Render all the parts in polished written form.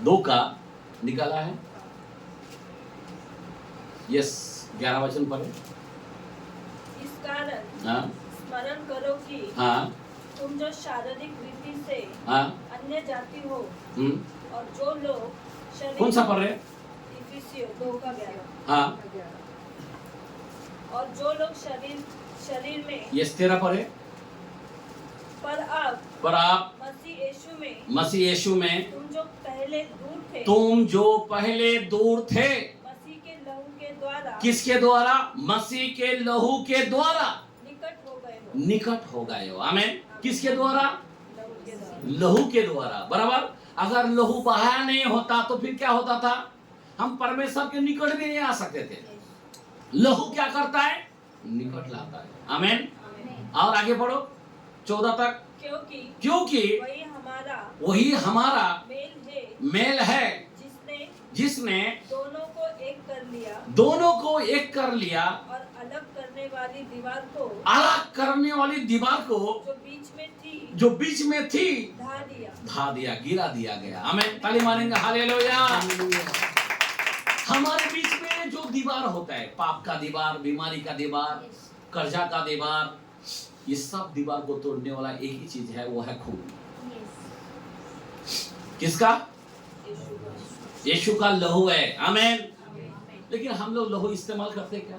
2 का निकाला है। यस, 11 वचन पढ़े। इस कारण हाँ स्मरण करो कि हाँ तुम जो शारीरिक रीति से हाँ अन्य जाति हो हम्म। और जो लोग शरीर कौन सा पढ़ रहे? इफिसियों 2:11 हाँ और जो लोग शरीर में यस 13 पढ़े। पर आप मसीह यीशु में तुम जो पहले दूर थे मसीह के लहू के द्वारा। किसके द्वारा? मसीह के लहू के द्वारा निकट हो गए हो। आमीन। किसके द्वारा? लहू के द्वारा। लहू के द्वारा, बराबर। अगर लहू बहाया नहीं होता तो फिर क्या होता था? हम परमेश्वर के निकट भी नहीं आ सकते थे। लहू क्या करता है? निकट लाता है। आमीन। और आगे बढ़ो 14 तक। क्योंकि वही हमारा मेल है जिसने दोनों को एक कर लिया और अलग करने वाली दीवार को जो बीच में थी ढा दिया, गिरा दिया गया। आमीन। ताली मारेंगे, हालेलुया। हमारे बीच में जो दीवार होता है, पाप का दीवार, बीमारी का दीवार, कर्जा का दीवार, ये सब दीवार को तोड़ने वाला एक ही चीज है, वो है खून। किसका? यीशु का लहू है। आमीन। लेकिन हम लोग लहू इस्तेमाल करते क्या?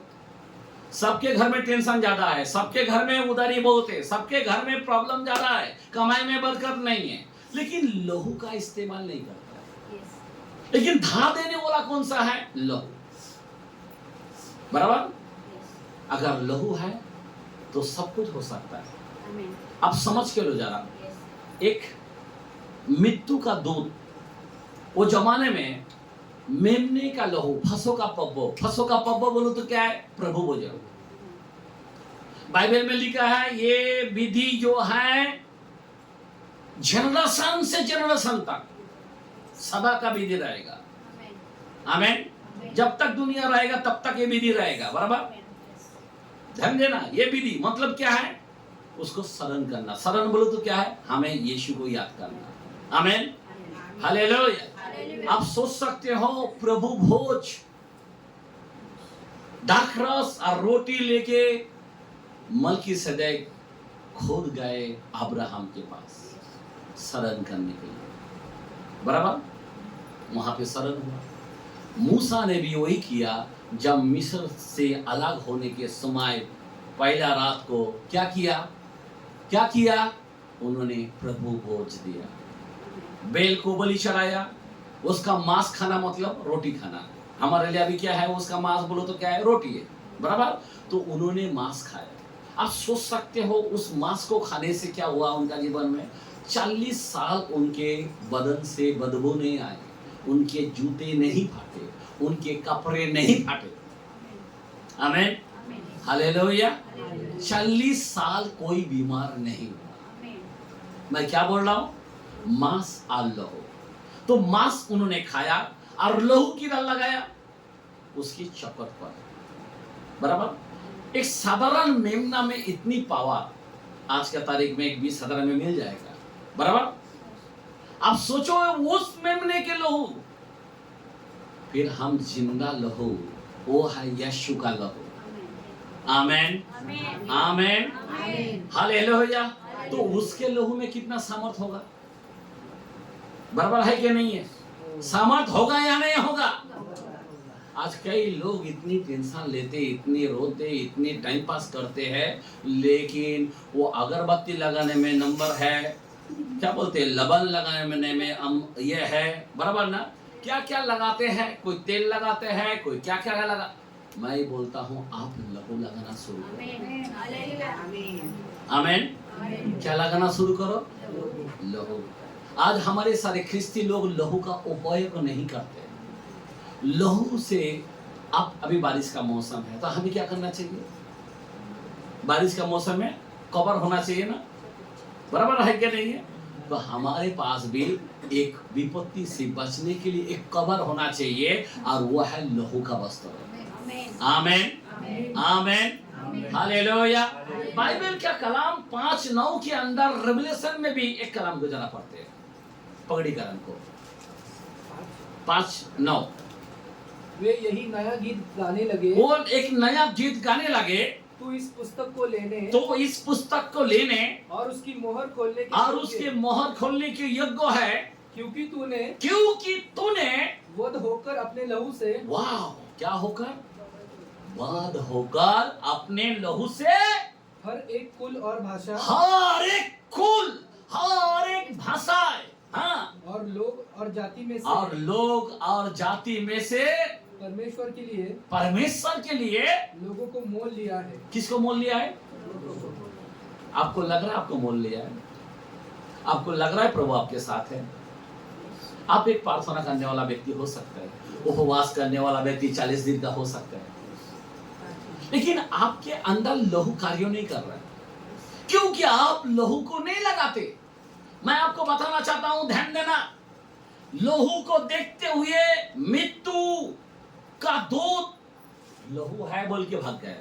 सबके घर में टेंशन ज्यादा है, सबके घर में उधारी बहुत है, सबके घर में प्रॉब्लम ज्यादा है, कमाई में बरकत नहीं है, लेकिन लहू का इस्तेमाल नहीं करता है। लेकिन धा देने वाला कौन सा है? लहू, बराबर। अगर लहू है तो सब कुछ हो सकता है। अब समझ के लो जरा, एक मृत्यु का दूध, वो जमाने में मेमने का लहू, फसो का पब्बो बोलो तो क्या है? प्रभु बोझो। बाइबल में लिखा है ये विधि जो है जनरेशन से जनरेशन तक सदा का विधि रहेगा। आमीन। जब तक दुनिया रहेगा तब तक ये विधि रहेगा, बराबर। ध्यान देना, ये विधि मतलब क्या है? उसको स्मरण करना। स्मरण बोलो तो क्या है? हमें यीशु को याद करना। आमीन, हालेलुया। आप सोच सकते हो, प्रभु भोज दाखरस और रोटी लेके मलकीसेदेक खुद गए अब्राहम के पास शरण करने के लिए, बराबर। वहां पे शरण हुआ। मूसा ने भी वही किया। जब मिस्र से अलग होने के समय पहला रात को क्या किया? उन्होंने प्रभु भोज दिया, बैल को बलि चढ़ाया। उसका मांस खाना मतलब रोटी खाना। हमारे लिए अभी क्या है? उसका मांस बोलो तो क्या है? रोटी है, बराबर। तो उन्होंने मांस खाया। आप सोच सकते हो उस मांस को खाने से क्या हुआ उनका जीवन में? 40 साल उनके बदन से बदबू नहीं आई, उनके जूते नहीं फाटे, उनके कपड़े नहीं फाटे। आमीन, हालेलुया। 40 साल कोई बीमार नहीं हुआ। मैं क्या बोल रहा हूं? मांस और लहू। तो मांस उन्होंने खाया और लहू किधर लगाया? उसकी चपट पर, बराबर। एक साधारण मेमना में इतनी पावर आज का तारीख में एक 20,000 में मिल जाएगा, बराबर। आप सोचो उस मेमने के लहू, फिर हम जिंदा लहू, वो है यीशु का लहू। आमीन, आमीन, हालेलुया। तो उसके लहू में कितना सामर्थ होगा? बराबर है कि नहीं है? सामर्थ होगा या नहीं होगा? आज कई लोग इतनी टेंशन लेते, इतनी रोते, इतनी टाइम पास करते हैं, लेकिन वो अगरबत्ती लगाने में नंबर है, क्या बोलते हैं, लबन लगाने में ये है, बराबर ना। क्या क्या लगाते हैं, कोई तेल लगाते हैं, कोई क्या क्या लगा। मैं बोलता हूँ आप लहू लगाना शुरू करो। आमीन। क्या लगाना शुरू करो? लहू। आज हमारे सारे ख्रिस्ती लोग लहू का उपयोग नहीं करते। लहू से अब अभी बारिश का मौसम है तो हमें क्या करना चाहिए? बारिश का मौसम में कवर होना चाहिए ना, बराबर है क्या नहीं है? तो हमारे पास भी एक विपत्ति से बचने के लिए एक कवर होना चाहिए, और वो है लहू का वस्त्र। आमीन, आमीन, हालेलुया। बाइबल का कलाम 5:9 के अंदर रेवलेशन में भी एक कलाम को जाना पड़ते हैं, पगड़ी करण को। 5:9 वे यही नया गीत गाने लगे, वो एक नया गीत गाने लगे, तू इस पुस्तक को लेने तो इस पुस्तक को लेने और उसकी मोहर खोलने के और योग्य, उसके मोहर खोलने के योग्य है, क्योंकि तूने वध होकर अपने लहू से, वाह, क्या होकर? वध होकर अपने लहू से हर एक कुल और भाषा, हर एक कुल, हर एक भाषा, हाँ, और लोग और जाति में से, और लोग और जाति में से परमेश्वर के लिए लोगों को मोल लिया है। किसको मोल लिया है? आपको लग रहा है आपको मोल लिया है? आपको लग रहा है प्रभु आपके साथ है? आप एक प्रार्थना करने वाला व्यक्ति हो सकता है, उपवास करने वाला व्यक्ति 40 दिन का हो सकता है, लेकिन आपके अंदर लहू कार्य नहीं कर रहा है, क्योंकि आप लहू को नहीं लगाते। मैं आपको बताना चाहता हूं, ध्यान देना, लहू को देखते हुए मृत्यु का दूत लहू है बोल के भाग गया।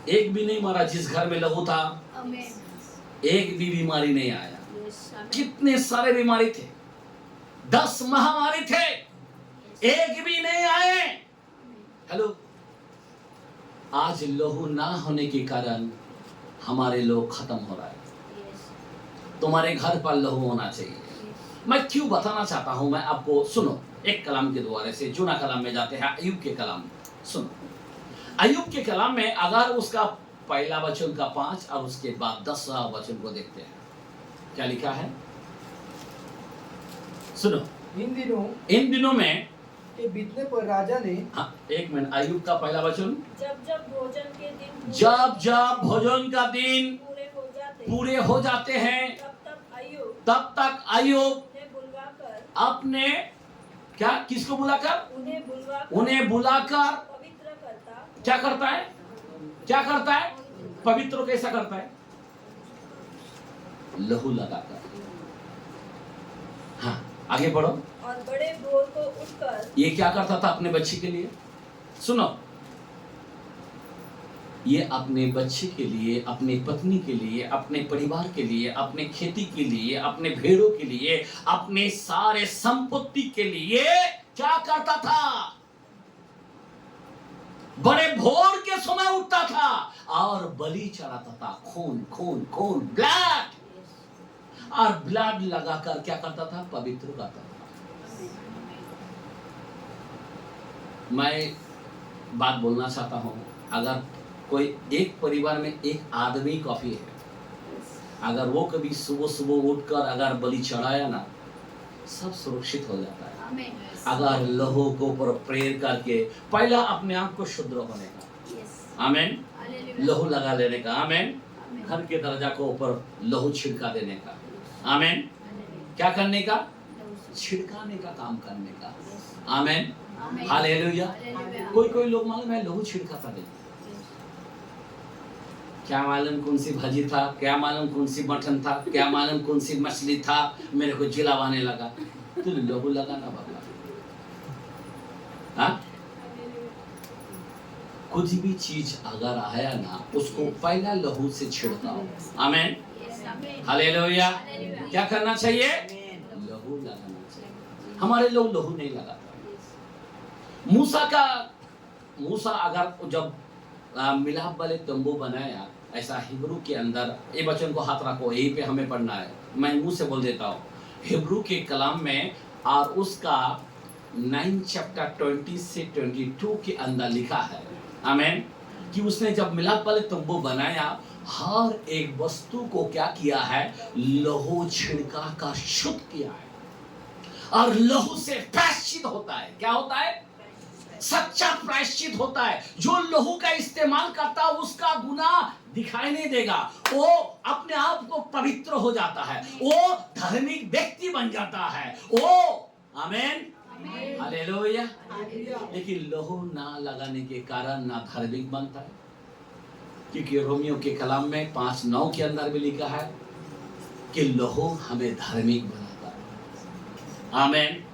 एक भी नहीं मरा जिस घर में लहू था, एक भी बीमारी नहीं आया। कितने सारे बीमारी थे, 10 महामारी थे, एक भी नहीं आए। हेलो, आज लहू ना होने के कारण हमारे लोग खत्म हो रहा है। तुम्हारे घर पर लहू होना चाहिए। मैं क्यों बताना चाहता हूं, मैं आपको सुनो, एक कलाम के द्वारा से जुना कलाम में जाते हैं, अय्यूब के कलाम सुनो। अय्यूब के कलाम में अगर उसका पहला वचन का 5 और उसके बाद 10वां वचन को देखते हैं, क्या लिखा है सुनो। इन दिनों में के बीतने पर राजा ने, हाँ, एक मिनट, अय्यूब का पहला वचन, जब जब भोजन के दिन भोजन का दिन पूरे हो जाते हैं, तब तक अय्यूब अपने क्या, किसको बुलाकर? उन्हें बुलाकर पवित्र करता। क्या करता है? क्या करता है? पवित्र कैसा करता है? लहू लगाकर। हाँ, आगे बढ़ो। और बड़े भोर को उठकर ये क्या करता था अपने बच्चे के लिए? सुनो, ये अपने बच्चे के लिए, अपनी पत्नी के लिए, अपने परिवार के लिए, अपने खेती के लिए, अपने भेड़ों के लिए, अपने सारे संपत्ति के लिए क्या करता था? बड़े भोर के समय उठता था और बलि चढ़ाता था। खून खून खून, ब्लड, और ब्लड लगाकर क्या करता था? पवित्र करता था। मैं बात बोलना चाहता हूं, अगर कोई एक परिवार में एक आदमी काफी है, अगर वो कभी सुबह सुबह उठकर अगर बलि चढ़ाया ना, सब सुरक्षित हो जाता है। अगर लहू को ऊपर प्रेयर करके पहला अपने आप को शुद्ध होने का, आमेन, लहू लगा लेने का, आमेन, घर के दरजा को ऊपर लहू छिड़का देने का, आमेन, क्या करने का? छिड़काने का काम करने का, आमेन, हालेलुया। कोई लोग मालूम है लहू छिड़काता नहीं, क्या मालूम कौन सी भाजी था, क्या मालूम कौन सी मटन था, क्या मालूम कौन सी मछली था, मेरे को जिलावाने लगा। तो लहू लगाना बाबा, हाँ, कुछ भी चीज अगर आया ना, उसको पहला लहू से छिड़काओ, आमेन, हालेलुया। क्या करना चाहिए? लहू लगाना चाहिए। हमारे लोग लहू नहीं लगाते। मूसा अगर जब मिलाप वाले तंबू बनाया, ऐसा हिब्रू के अंदर, ये वचन को हाथ रखो, यही पे हमें पढ़ना है, मैं मुंह से बोल देता हूँ। हिब्रू के कलाम में और उसका 9 चैप्टर 20 से 22 के अंदर लिखा है, आमेन, कि उसने जब मिलाप वाले तंबू बनाया, हर एक वस्तु को क्या किया है? लहू छिड़का कर शुद्ध किया है। और लहू से प्रायश्चित होता है। क्या होता है? सच्चा प्रायश्चित होता है। जो लहू का इस्तेमाल करता है उसका गुनाह दिखाई नहीं देगा, वो अपने आप को पवित्र हो जाता है, वो धार्मिक व्यक्ति बन जाता है, वो, आमेन, हालेलुया। लेकिन लहू ना लगाने के कारण ना धार्मिक बनता है, क्योंकि रोमियो के कलाम में 5:9 के अंदर भी लिखा है कि लहू हमें धार्मिक बनाता है, आमेन,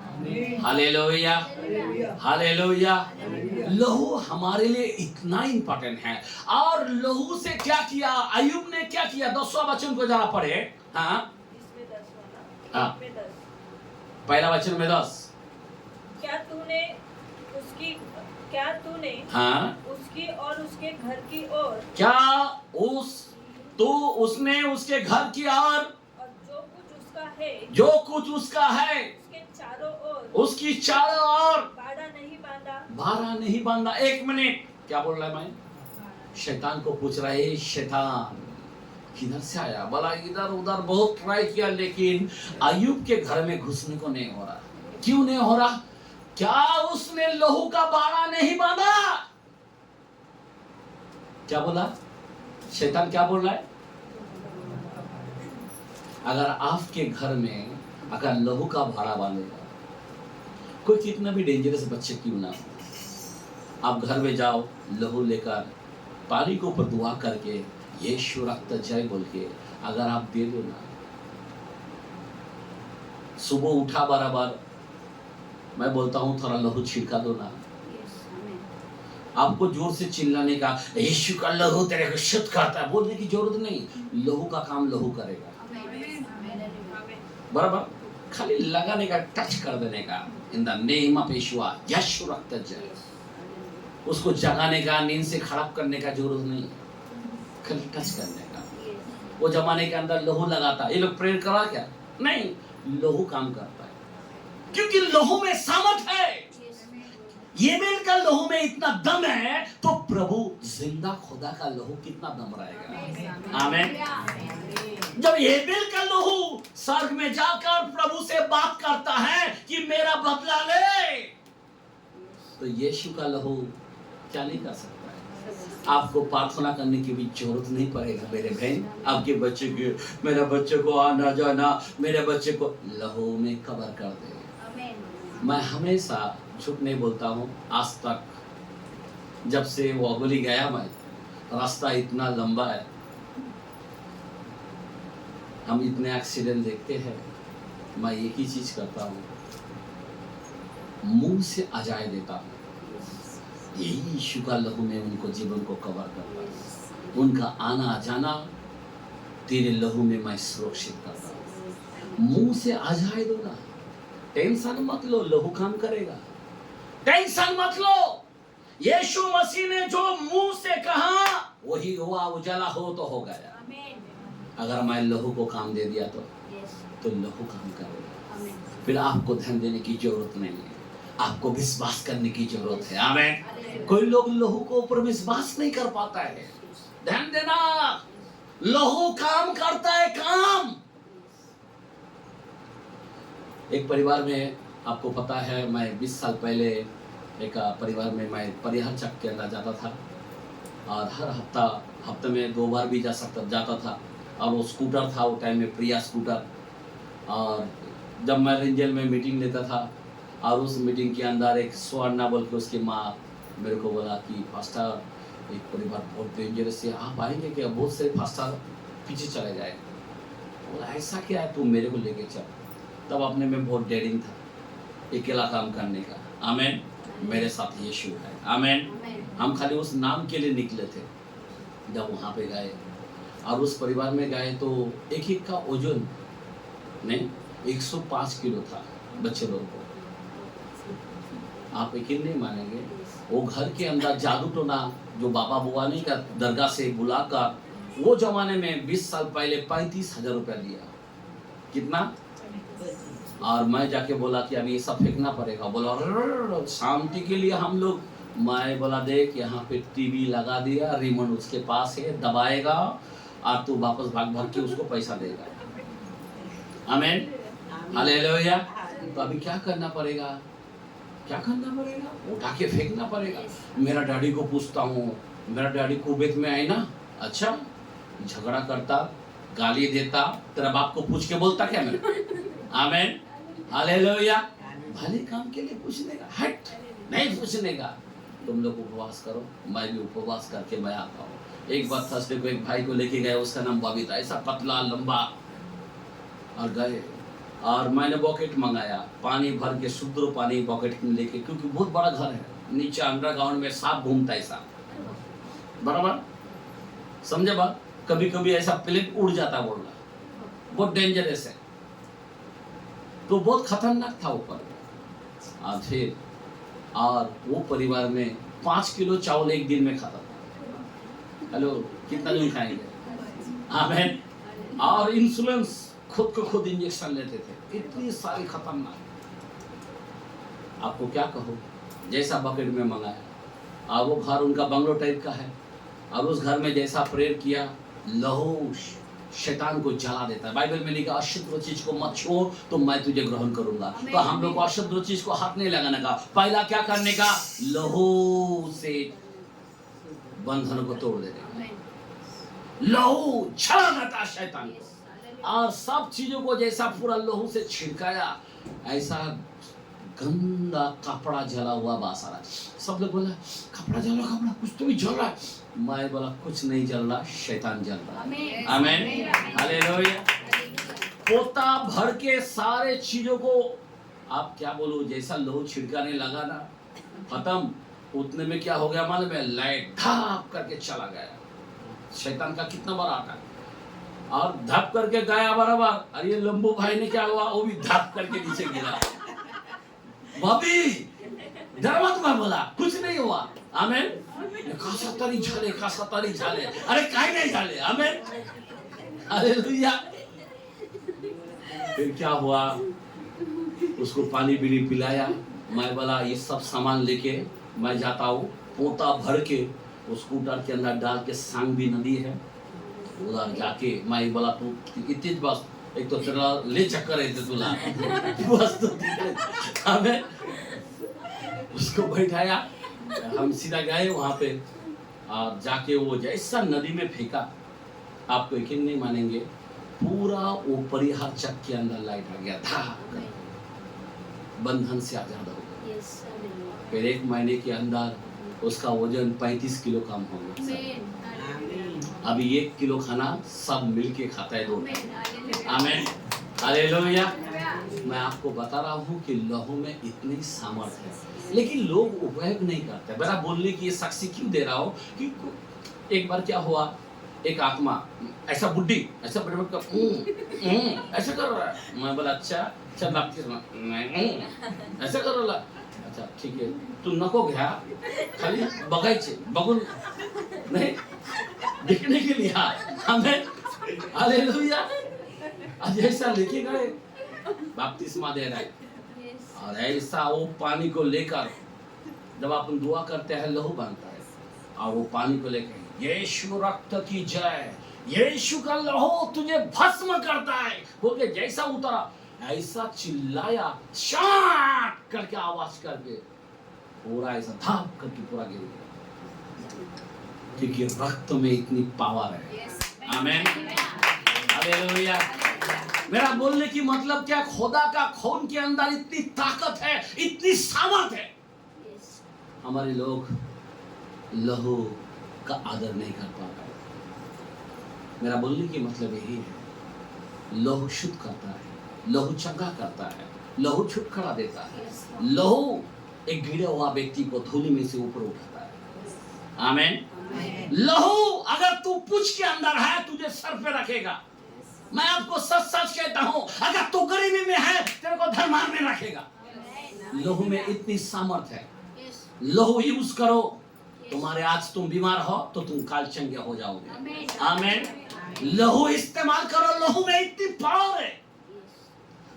हालेलुया, हालेलुया। लहू हमारे लिए इतना इंपॉर्टेंट है। और लहू से क्या किया अय्यूब ने? क्या किया? 10वां वचन को जरा पढ़े। हाँ, हाँ, पहला वचन में 10, क्या तूने उसकी क्या तूने हाँ, उसकी और उसके घर की ओर क्या उसने उसके घर की और जो कुछ उसका है जो कुछ उसका है उसके चारों ओर उसकी चारों ओर बाड़ा नहीं बांधा। एक मिनट, क्या बोल रहा है मैं? शैतान को पूछ रहा है, शैतान किधर से आया? बोला इधर उधर बहुत ट्राई किया, लेकिन अय्यूब के घर में घुसने को नहीं हो रहा। क्यों नहीं हो रहा? क्या उसने लहू का बाड़ा नहीं बांधा? क्या बोला शैतान? क्या बोल रहा है? अगर आपके घर में अगर लहू का बाड़ा बांधेगा, कोई कितना भी डेंजरस बच्चे क्यों ना हो, आप घर में जाओ, लहू लेकर पानी के ऊपर दुआ करके यीशु रक्त जय बोल के अगर आप दे दो ना, सुबह उठा बराबर मैं बोलता हूँ थोड़ा लहू छिड़का दो ना। आपको जोर से चिल्लाने का यीशु का लहू तेरे को शुद्ध करता है बोलने की जरूरत नहीं। लहू का काम लहू करेगा, बराबर। खाली लगाने का, टच कर देने का, इन द नेम ऑफ यीशु रक्त जय। उसको जगाने का, नींद से खराब करने का जरूरत नहीं, खाली टच करने का। वो जमाने के अंदर लहू लगाता, ये लोग प्रेयर करा क्या? नहीं, लहू काम करता है, क्योंकि लहू में सामर्थ है। येबेल का लहू में इतना दम है, तो प्रभु जिंदा खुदा का लहू कितना दम रहेगा। आमीन। जब येबेल का लहू स्वर्ग में जाकर प्रभु से बात करता है कि मेरा बदला ले, तो यीशु का लहू क्या नहीं कर सकता है? आपको प्रार्थना करने की भी जरूरत नहीं पड़ेगा मेरे बहन। आपके बच्चे के, मेरे बच्चे को आना जाना, मेरे बच्चे को लहू में कवर कर दे। मैं हमेशा झूठ नहीं बोलता हूँ, आज तक जब से वो अगली गया, मैं रास्ता इतना लंबा है, हम इतने एक्सीडेंट देखते हैं, मैं एक ही चीज करता हूँ, मुंह से अजाए देता हूँ। यही यीशु का लहू में उनको जीवन को कवर करता है। उनका आना जाना तेरे लहू में मैं सुरक्षित करता हूँ। मुंह से अजाए दो ना, टेंशन मत लो, लहू काम करेगा। टेंशन मत लो, यीशु मसीह ने जो मुंह से कहा वही हुआ, उजाला हो तो हो गया। अगर मैं लहू को काम दे दिया तो लहू काम करेगा। फिर आपको ध्यान देने की जरूरत नहीं है, आपको विश्वास करने की जरूरत है। आमीन। कोई लोग लहू को ऊपर विश्वास नहीं कर पाता है। ध्यान देना, लहू काम करता है, काम। एक परिवार में, आपको पता है, मैं 20 साल पहले एक परिवार में मैं परिहार चक के अंदर जाता था, और हर हफ्ते में 2 बार भी जाता था। और वो स्कूटर था, वो टाइम में प्रिया स्कूटर। और जब मैं रेंजल में मीटिंग लेता था, और उस मीटिंग के अंदर एक स्वर्णा बोल के उसकी माँ मेरे को बोला कि पास्टर, एक परिवार बहुत डेंजरस है, आप आएंगे क्या? बहुत से पास्टर पीछे चले गए। बोला ऐसा क्या है, तू मेरे को लेके चल। तब अपने में बहुत डेयरिंग था, अकेला काम करने का। आमीन। मेरे साथ यीशु है। आमीन। हम खाली उस नाम के लिए निकले थे। जब वहाँ पे गए और उस परिवार में गए, तो एक का ओजन नहीं 105 किलो था बच्चे लोगों को। आप यकीन नहीं मानेंगे, वो घर के अंदर जादू टोना जो बाबा बुआनी का दरगाह से बुलाकर, वो जमाने में 20 साल पहले 35,000 रुपया लिया। कितना? और मैं जाके बोला कि अभी ये सब फेंकना पड़ेगा। बोला शांति के लिए हम लोग, मैं बोला देख यहाँ पे टीवी लगा दिया, रिमोट उसके पास है, दबाएगा और तू वापस भाग के उसको पैसा देगा। आमीन। हालेलुया। तो अभी क्या करना पड़ेगा? क्या करना पड़ेगा? उठा के फेंकना पड़ेगा। मेरा डैडी को पूछता हूँ, मेरा डैडी कुवैत में आए ना, अच्छा झगड़ा करता, गाली देता, तेरा बाप को पूछ के बोलता क्या मैं? आमीन। हालेलुया। भले काम के लिए पूछने का, हट नहीं पूछने का। तुम लोग उपवास करो, मैं भी उपवास करके मैं आता हूँ। एक बार थर्सडे को एक भाई को लेके गए, उसका नाम बॉबी था, ऐसा पतला लंबा, और गए और मैंने बॉकेट मंगाया, पानी भर के शुद्ध पानी बॉकेट में लेके, क्योंकि बहुत बड़ा घर है, नीचे अंडरग्राउंड में सांप घूमता है सांप, बराबर समझे बात? कभी कभी ऐसा प्लेट उड़ जाता, बोल रहा बहुत डेंजरस है। तो बहुत खतरनाक था ऊपर। और फिर और वो परिवार में 5 किलो चावल एक दिन में खाता था। हेलो, कितना दिन खाएंगे? आमीन। और इंसुलेंस खुद को खुद इंजेक्शन लेते थे, इतनी सारी खतरनाक। आपको क्या कहो, जैसा बकेट में मंगाया और वो घर उनका बंगलो टाइप का है, और उस घर में जैसा प्रेयर किया, लहू शैतान को जला देता है। बाइबल में लिखा अशुद्ध चीज को मत छुओ तो मैं तुझे ग्रहण करूंगा। तो हम लोग को अशुद्ध चीज को हाथ नहीं लगाने का, पहला क्या करने का, लहू से बंधन को तोड़ देने का। लहू जला देता है शैतान को, और सब चीजों को जैसा पूरा लहू से छिड़काया, ऐसा गंदा कपड़ा जला हुआ बासा रहा। सब लोग बोला कपड़ा जल रहा, कपड़ा कुछ तो भी जल रहा है। मैं बोला कुछ नहीं जल रहा, शैतान जल रहा है। आमीन, हालेलुया। पोता भर के सारे चीजों को, आप क्या बोलो, जैसा लहू छिड़काने लगा ना, खत्म। उतने में क्या हो गया मालूम है, लाइट धप करके चला गया। शैतान का कितना बड़ा आटा है, और धप करके गया बराबर। और ये लंबू भाई ने क्या हुआ, वो भी धप करके नीचे गिरा। भाभी डर मत, मैं बोला कुछ नहीं हुआ। आमीन। खासा तारी झाले, अरे काहे नहीं झाले। आमीन, हालेलुया। फिर क्या हुआ, उसको पानी बीड़ी पिलाया। मैं बोला ये सब सामान लेके मैं जाता हूँ, पोता भर के उस स्कूटर के अंदर डाल के, सांगवी नदी है उधर जाके। मैं बोला तू इतनी बस, एक तो तेरा ले चक्कर है तुला बस तो हमें उसको बैठाया, हम सीधा गए वहां पे, और जाके वो जैसा नदी में फेंका, आपको यकीन नहीं मानेंगे, पूरा ऊपरी हर चक के अंदर लाइट आ गया था, बंधन से आजाद हो गया। फिर 1 महीने के अंदर उसका वजन 35 किलो कम हो गया। अभी 1 किलो खाना सब मिलके खाता है 2 टाइम। आमीन, हालेलुया। मैं आपको बता रहा हूँ कि लहू में इतनी सामर्थ्य है, लेकिन लोग उपयोग नहीं करते। मेरा बोलने की ये साक्षी क्यों दे रहा हूँ कि एक बार क्या हुआ, एक आत्मा ऐसा बुड्ढी ऐसा बड़बड़ कर ऐसा कर रहा है। मैं बोला अच्छा चल आपकी ऐसा कर रहा, अच्छा ठीक है, तू नको घ्या, खाली बघायचे, बघून नाही दिखने के लिए। हमें हालेलुया। आज ऐसा लेके गए, बपतिस्मा दे रहे, और ऐसा वो पानी को लेकर, जब अपन दुआ करते हैं लहू बनता है, और वो पानी को लेकर, यीशु रक्त की जय, यीशु का लहू तुझे भस्म करता है बोल के जैसा उतरा, ऐसा चिल्लाया, शाट करके आवाज करके, पूरा ऐसा धाप करके पूरा गिर गया, क्योंकि रक्त में इतनी पावर है। आमीन, हालेलुया। मेरा बोलने की मतलब क्या, खुदा का खून के अंदर इतनी ताकत है, इतनी सामर्थ है। हमारे लोग लहू का आदर नहीं कर पा रहे। मेरा बोलने की मतलब यही है, लहू शुद्ध करता है, लहू चंगा करता है, लहू छुटकारा देता है, लहू एक गिरे हुआ व्यक्ति को धूलि में से ऊपर उठाता है। आमीन। लहू अगर तू पूंछ के अंदर है, तुझे सर पे रखेगा। मैं आपको सच सच कहता हूं, अगर तू गरीबी में है, तेरे को धनवान में रखेगा। लहू में इतनी सामर्थ्य है, लहू यूज करो। तुम्हारे आज तुम बीमार हो तो तुम काल चंगे हो जाओगे। आमीन। लहू इस्तेमाल करो, लहू में इतनी पावर है।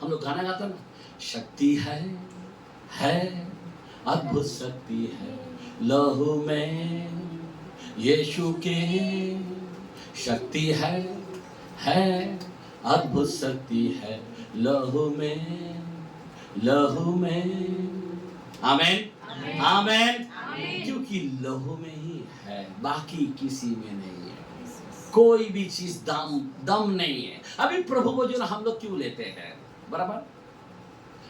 हम लोग गाना गाते हैं ना, शक्ति है अद्भुत शक्ति है लहू में यीशु के, शक्ति है अद्भुत शक्ति है लहू में, लहू में। आमीन, आमीन। क्योंकि लहू में ही है, बाकी किसी में नहीं है। कोई भी चीज दम नहीं है। अभी प्रभु को जो हम लोग क्यों लेते हैं, बराबर,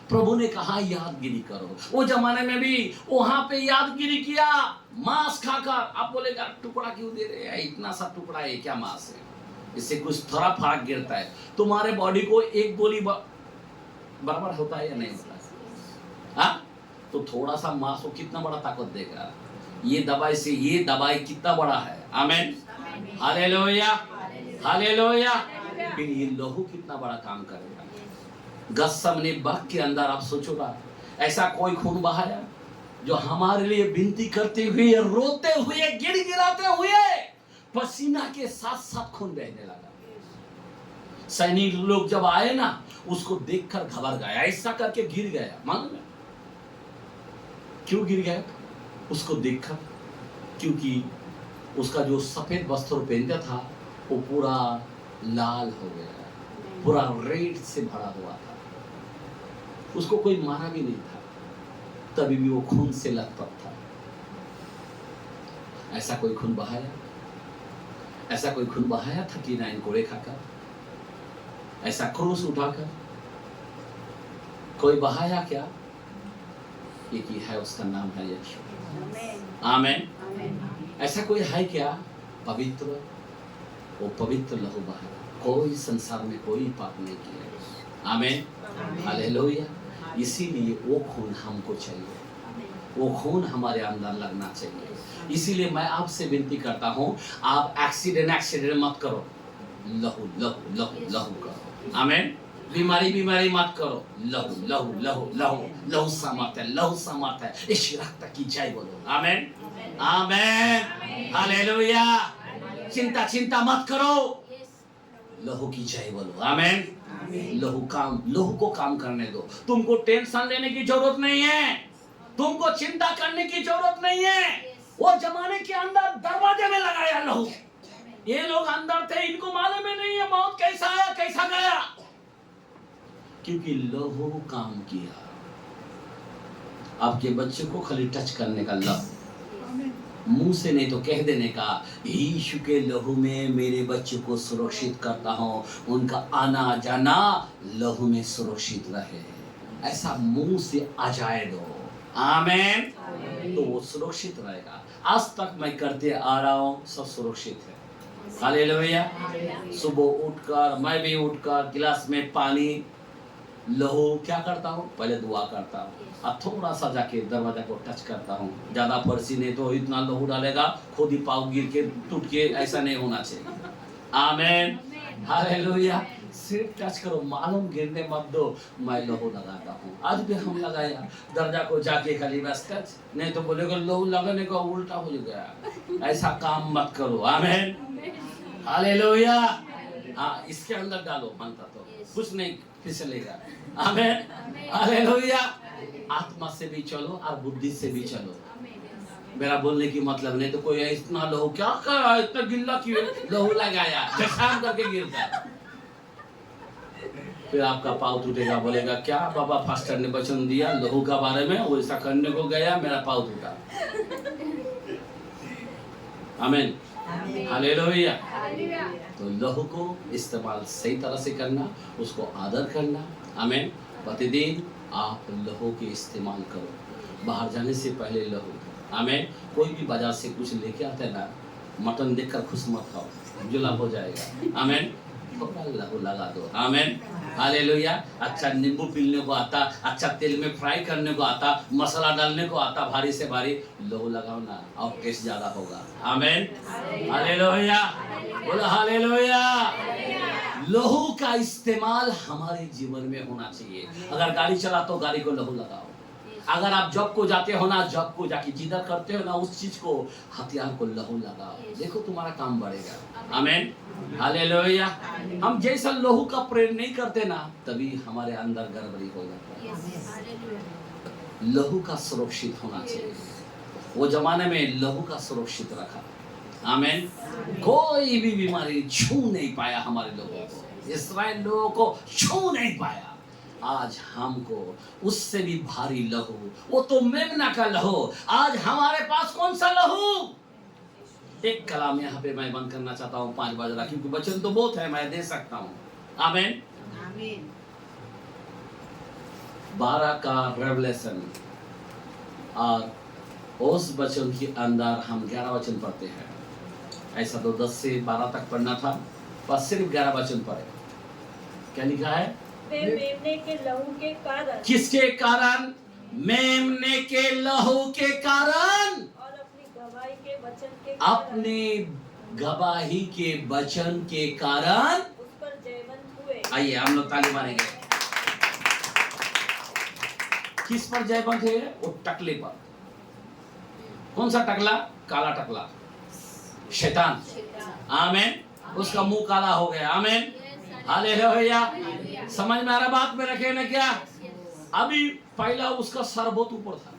प्रभु ने कहा यादगिरी करो। वो जमाने में भी वहां पे यादगिरी किया, मांस खाकर। आप बोलेगा टुकड़ा क्यों दे रहे हैं, इतना सा टुकड़ा है, क्या मांस है, इससे कुछ थोड़ा फर्क गिरता है। तुम्हारे बॉडी को एक गोली बराबर होता है या नहीं होता है? हाँ, तो थोड़ा सा मांस को कितना बड़ा ताकत देगा। ये दवाई से ये दवाई कितना बड़ा है। आमीन, हालेलुया, हालेलुया। फिर ये लहू कितना बड़ा काम करेगा। गत्सेमनी बाग के अंदर आप सोचो ना, ऐसा कोई खून बहाया जो हमारे लिए विनती करते हुए, रोते हुए, गिड़गिड़ाते हुए पसीना के साथ साथ खून बहने लगा। सैनिक लोग जब आए ना, उसको देखकर घबर गया, ऐसा करके गिर गया। मालूम है क्यों गिर गया? उसको देखकर, क्योंकि उसका जो सफेद वस्त्र पहनता था वो पूरा लाल हो गया, पूरा रेड से भरा हुआ था। उसको कोई मारा भी नहीं था, तभी भी वो खून से लथपथ था। ऐसा कोई खून बहाया? ऐसा कोई खून बहाया था कि 39 कोड़े खाकर, ऐसा क्रूस उठाकर कोई बहाया क्या? एक ही है, उसका नाम है यीशु। आमीन। ऐसा कोई है क्या पवित्र? वो पवित्र लहू बहाया, कोई संसार में कोई पाप नहीं किया। आमीन, हालेलुया। इसीलिए वो खून हमको चाहिए, वो खून हमारे अंदर लगना चाहिए। इसीलिए मैं आपसे विनती करता हूँ, आप एक्सीडेंट मत करो, लहू लहू लहू लहू करो। आमीन। बीमारी मत करो, लहू लहू लहू लहू लहू सामर्थ है, लहू सामर्थ है। इस रक्त की जय बोलो। आमीन, आमीन, हालेलुया। चिंता मत करो, लहू की जय बोलो। आमीन। लहू को काम करने दो। तुमको टेंशन लेने की जरूरत नहीं है, तुमको चिंता करने की जरूरत नहीं है। वो जमाने के अंदर दरवाजे में लगाया लहू। ये लोग अंदर थे, इनको मालूम ही नहीं है मौत कैसा आया कैसा गया, क्योंकि लहू काम किया। आपके बच्चे को खाली टच करने का लहू, मुंह से नहीं तो कह देने का, यीशु के लहू में मेरे बच्चे को सुरक्षित करता हूँ, उनका आना जाना लहू में सुरक्षित रहे। ऐसा मुंह से आ जाए दो। आमीन। तो वो सुरक्षित रहेगा। आज तक मैं करते आ रहा हूँ, सब सुरक्षित है। हालेलुया। सुबह उठकर, मैं भी उठकर गिलास में पानी, लहू क्या करता हूँ, पहले दुआ करता हूँ और थोड़ा सा जाके दरवाजा को टच करता हूँ। ज्यादा फर्सी नहीं तो इतना लहू डालेगा खुद ही पाँव गिर के टूट के, ऐसा नहीं होना चाहिए। आमीन, हालेलुया। सिर्फ टच करो, मालूम गिरने मत दो। मैं लहू लगाता हूँ, आज भी हम लगाया, दरवाजा को जाके खाली बस टच, नहीं तो बोलेगा लहू लगाने का उल्टा हो गया। ऐसा काम मत करो। आमीन, हालेलुया। हाँ, इसके अंदर डालो, मानता तो कुछ नहीं फिसलेगा। आमीन, हालेलुया। आत्मा से भी चलो और बुद्धि से भी चलो। मेरा बोलने की मतलब नहीं तो कोई इतना लहू क्या करा, इतना गिल्ला क्यों लहू लगाया, पेशाब करके गिरता है। फिर आपका पाँव टूटेगा, बोलेगा क्या बाबा फास्टर ने वचन दिया लहू का बारे में, वो ऐसा करने को गया, मेरा पाँव टूटा। आमीन, हालेलुया। तो लहू को इस्तेमाल सही तरह से करना, उसको आदर करना। आमीन। प्रतिदिन आप लहू के इस्तेमाल करो, बाहर जाने से पहले लहू। आमीन। कोई भी बाजार से कुछ लेके आता है ना, मटन देखकर खुश मत खाओ, जुलाब हो जाएगा। आमीन। थोड़ा लहू लगा दो। आमीन, हालेलुया। अच्छा नींबू पीलने को आता, अच्छा तेल में फ्राई करने को आता, मसाला डालने को आता, भारी से भारी लहू लगाओ ना, और टेस्ट ज्यादा होगा। आमीन, हालेलुया, बोलो हालेलुया। लहू का इस्तेमाल हमारे जीवन में होना चाहिए। अगर गाड़ी चला तो गाड़ी को लहू लगाओ। अगर आप जॉब को जाते हो ना, जॉब को जाके जिधर करते हो ना, उस चीज को, हथियार को लहू लगाओ, देखो तुम्हारा काम बढ़ेगा। आमीन, हालेलुया। हम जैसा लहू का प्रेम नहीं करते ना, तभी हमारे अंदर गड़बड़ी हो जाता है। लहू का सुरक्षित होना चाहिए। वो जमाने में लहू का सुरक्षित रखा। आमीन। कोई भी बीमारी छू नहीं पाया हमारे लोगों को, इस्राएल लोगों को छू नहीं पाया। आज हमको उससे भी भारी लहू, वो तो मेमना का लहू। आज हमारे पास कौन सा लहू? एक कलाम यहाँ पे मैं बंद करना चाहता हूँ 5 बज रहा, क्योंकि वचन तो बहुत है, मैं दे सकता हूँ। आमीन। 12 का रेवलेशन, और उस वचन के अंदर हम 11 वचन पढ़ते हैं। ऐसा तो 10 से 12 तक पढ़ना था, पर सिर्फ 11 वचन पढ़े। क्या लिखा है? वे मेमने के लहू के कारण, किसके कारण? मेमने के लहू के कारण, और अपनी गवाही के वचन के अपने गवाही के वचन के कारण उस पर जयवंत हुए। आइए हम लोग ताली मारेंगे। किस पर जयवंत है? वो टकले पर। कौन सा टकला? काला टकला, शैतान। आमेन। उसका मुंह काला हो गया। आमेन, हालेलुया। समझ में आ रहा बात में रखे ना क्या? अभी पहला उसका सर बहुत ऊपर था,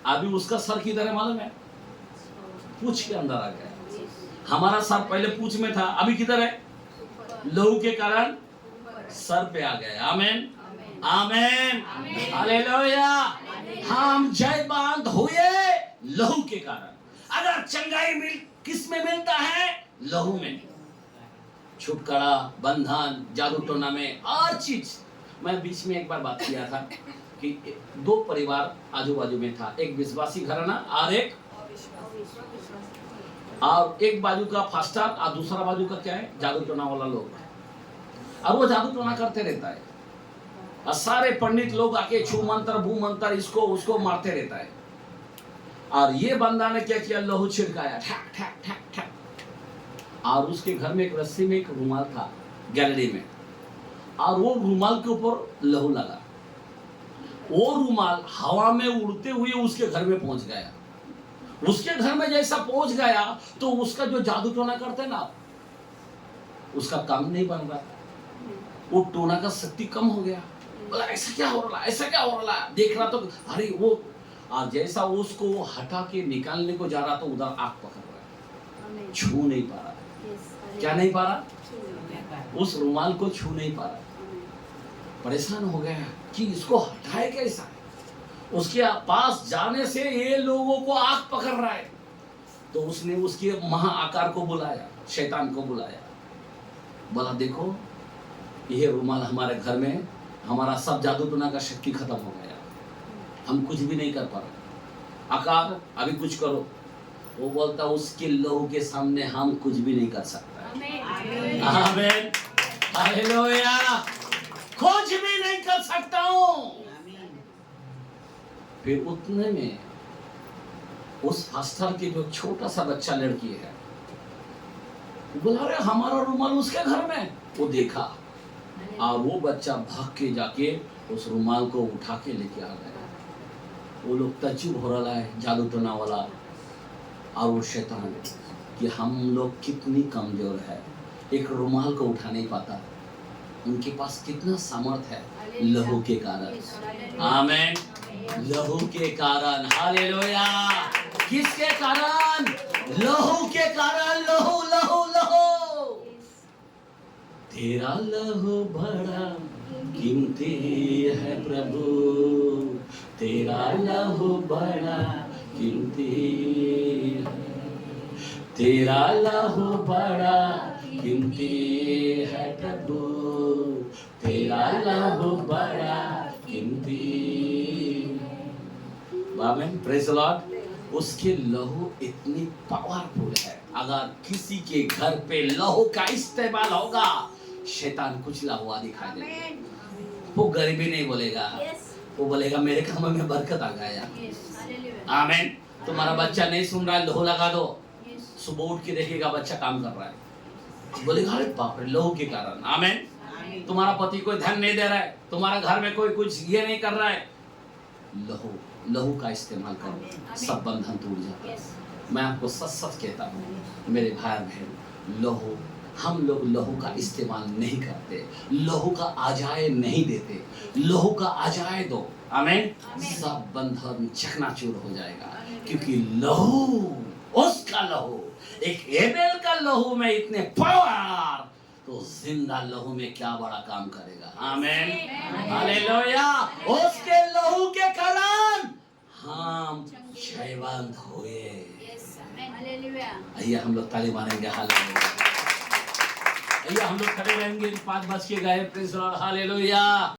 अभी उसका सर किधर है मालूम है? पूंछ के अंदर आ गया। हमारा सर पहले पूंछ में था, अभी किधर है? लहू के कारण सर पे आ गया। आमेन, आमेन, हालेलुया। हम जयवंत हुए लहू के कारण। अगर चंगाई किस में मिलता है? लहू में। छुटकारा, बंधन, जादू टोना में, हर चीज। मैं बीच में एक बार बात किया था कि दो परिवार आजू बाजू में था, एक विश्वासी घराना और एक बाजू का फास्टर और दूसरा बाजू का क्या है? जादू टोना वाला लोग। और वो जादू टोना करते रहता है और सारे पंडित लोग आके छू मंत्र भू मंत्र इसको उसको मारते रहता है। और ये बंदा ने क्या किया? लहू छिड़काया, ठक ठक ठक ठक। और उसके घर में एक रस्सी में एक रुमाल था गैलरी में, और वो रुमाल के ऊपर लहू लगा। वो रुमाल हवा में उड़ते हुए उसके घर में पहुंच गया। उसके घर में जैसा पहुंच गया तो उसका जो जादू टोना करते ना, उसका काम नहीं बन रहा, वो टोना का शक्ति कम हो गया। बोला ऐसा क्या हो रहा, ऐसा क्या हो रहा? देख रहा तो अरे वो, और जैसा उसको हटा के निकालने को जा रहा तो उधर आग पकड़ रहा है, छू नहीं पा रहा। क्या नहीं पा रहा? उस रुमाल को छू नहीं पा रहा। परेशान हो गया कि इसको हटाए कैसा? उसके पास जाने से ये लोगों को आग पकड़ रहा है। तो उसने उसके महाआकार को बुलाया, शैतान को बुलाया। बोला देखो ये रुमाल हमारे घर में, हमारा सब जादू टोना का शक्ति खत्म हो गया, हम कुछ भी नहीं कर पा रहे। आकार अभी कुछ करो। वो बोलता उसके लहू के सामने हम कुछ भी नहीं कर सकते। आमीन, हालेलुया। कुछ भी नहीं कर सकता हूं। फिर उतने में उस फास्टर के जो छोटा सा बच्चा लड़की है, बोला अरे हमारा रुमाल उसके घर में। वो देखा और वो बच्चा भाग के जाके उस रुमाल को उठा के लेके आ गया। वो लोग तज्जुब हो रहा है, जादू टोना वाला और वो शैतान, कि हम लोग कितनी कमजोर है, एक रुमाल को उठा नहीं पाता। उनके पास कितना सामर्थ है, लहू के कारण। आमीन, लहू के कारण। हालेलुया। किसके कारण? लहू के कारण। लहू लहू लहू। तेरा लहू बड़ा कीमती है प्रभु, तेरा लहू बड़ा कीमती है, तेरा लहू बड़ा कीमती है प्रभु, तेरा लहू बड़ा कीमती। आमीन, प्रेज़ द लॉर्ड। उसके लहू इतनी पावरफुल है, अगर किसी के घर पे लहू का इस्तेमाल होगा, शैतान कुचला हुआ दिखाई देगा। वो गरीबी नहीं बोलेगा, वो बोलेगा मेरे काम में बरकत आ गया। आमीन। तुम्हारा बच्चा नहीं सुन रहा है, लहू लगा दो। सुबह उठ के देखेगा बच्चा काम कर रहा है, बोलेगा अरे बाप रे, लहू के कारण। आमीन। तुम्हारा पति कोई ध्यान नहीं दे रहा है, तुम्हारा घर में कोई कुछ ये नहीं कर रहा है, लहू लहू का इस्तेमाल करो, सब बंधन टूट जाता है। मैं आपको सच सच कहता हूँ मेरे भाई बहन, लहू, हम लोग लहू का इस्तेमाल नहीं करते, लहू का आजाए नहीं देते, लहू का आजाए दो। आमीन। सब बंधन चकनाचूर हो जाएगा, क्योंकि लहू, उसका लहू, एक एबेल का लहू में इतने पावर, तो जिंदा लहू में क्या बड़ा काम करेगा। आमीन, हालेलुया। उसके लहू के कारण हम जयवंत हुए। आइए हम लोग ताली मारेंगे। हालेलुया। आइए हम लोग खड़े रहेंगे, 5 बज के गए। Praise the Lord. हालेलुया।